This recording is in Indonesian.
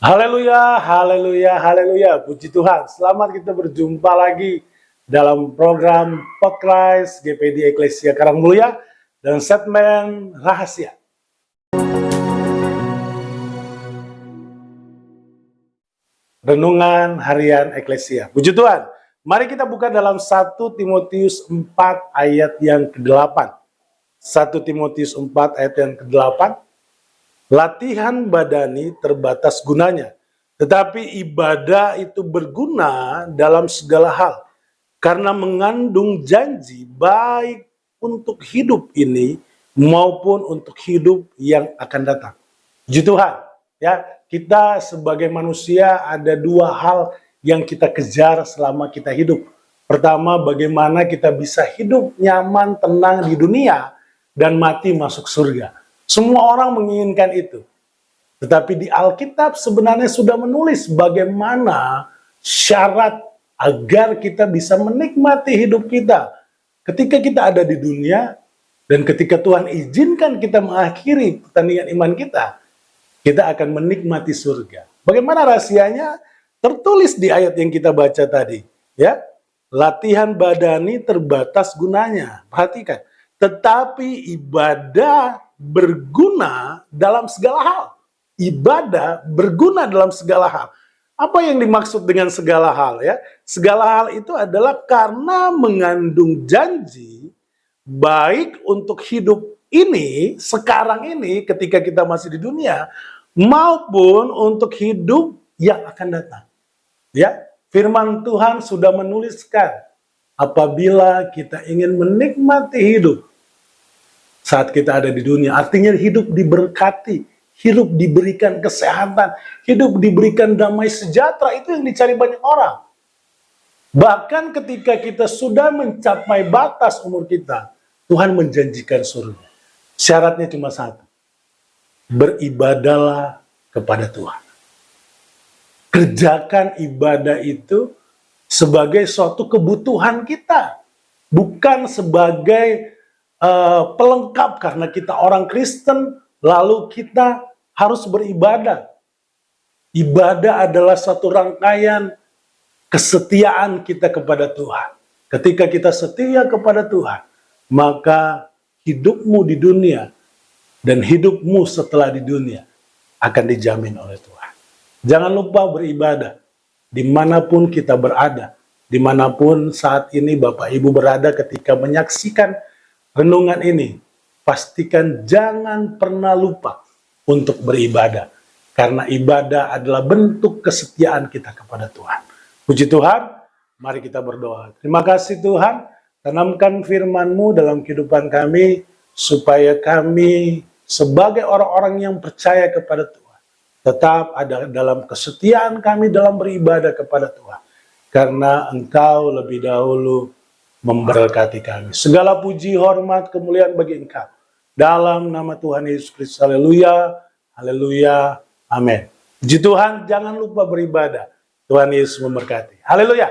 Haleluya, haleluya, haleluya. Puji Tuhan. Selamat kita berjumpa lagi dalam program podcast GPD Eklesia Karangmulia dan segmen rahasia. Renungan harian Eklesia. Puji Tuhan. Mari kita buka dalam 1 Timotius 4 ayat yang ke-8. 1 Timotius 4 ayat yang ke-8. Latihan badani terbatas gunanya, tetapi ibadah itu berguna dalam segala hal, karena mengandung janji baik untuk hidup ini maupun untuk hidup yang akan datang. Puji Tuhan, ya, kita sebagai manusia ada dua hal yang kita kejar selama kita hidup. Pertama, bagaimana kita bisa hidup nyaman, tenang di dunia, dan mati masuk surga. Semua orang menginginkan itu. Tetapi di Alkitab sebenarnya sudah menulis bagaimana syarat agar kita bisa menikmati hidup kita. Ketika kita ada di dunia, dan ketika Tuhan izinkan kita mengakhiri pertandingan iman kita, kita akan menikmati surga. Bagaimana rahasianya? Tertulis di ayat yang kita baca tadi. Ya, latihan badani terbatas gunanya. Perhatikan. Tetapi ibadah berguna dalam segala hal. Ibadah berguna dalam segala hal. Apa yang dimaksud dengan segala hal, ya? Segala hal itu adalah karena mengandung janji baik untuk hidup ini, sekarang ini ketika kita masih di dunia, maupun untuk hidup yang akan datang. Ya, firman Tuhan sudah menuliskan apabila kita ingin menikmati hidup saat kita ada di dunia, artinya hidup diberkati, hidup diberikan kesehatan, hidup diberikan damai sejahtera, itu yang dicari banyak orang. Bahkan ketika kita sudah mencapai batas umur kita, Tuhan menjanjikan surga. Syaratnya cuma satu, beribadahlah kepada Tuhan. Kerjakan ibadah itu sebagai suatu kebutuhan kita, bukan sebagai pelengkap karena kita orang Kristen, lalu kita harus beribadah. Ibadah adalah satu rangkaian kesetiaan kita kepada Tuhan. Ketika kita setia kepada Tuhan, maka hidupmu di dunia dan hidupmu setelah di dunia akan dijamin oleh Tuhan. Jangan lupa beribadah dimanapun kita berada, dimanapun saat ini Bapak Ibu berada ketika menyaksikan renungan ini. Pastikan jangan pernah lupa untuk beribadah, karena ibadah adalah bentuk kesetiaan kita kepada Tuhan. Puji Tuhan, mari kita berdoa. Terima kasih Tuhan, tanamkan firman-Mu dalam kehidupan kami, supaya kami sebagai orang-orang yang percaya kepada Tuhan, tetap ada dalam kesetiaan kami dalam beribadah kepada Tuhan, karena Engkau lebih dahulu memberkati kami. Segala puji, hormat, kemuliaan bagi Engkau. Dalam nama Tuhan Yesus Kristus. Haleluya, haleluya, amin. Puji Tuhan, jangan lupa beribadah. Tuhan Yesus memberkati. Haleluya.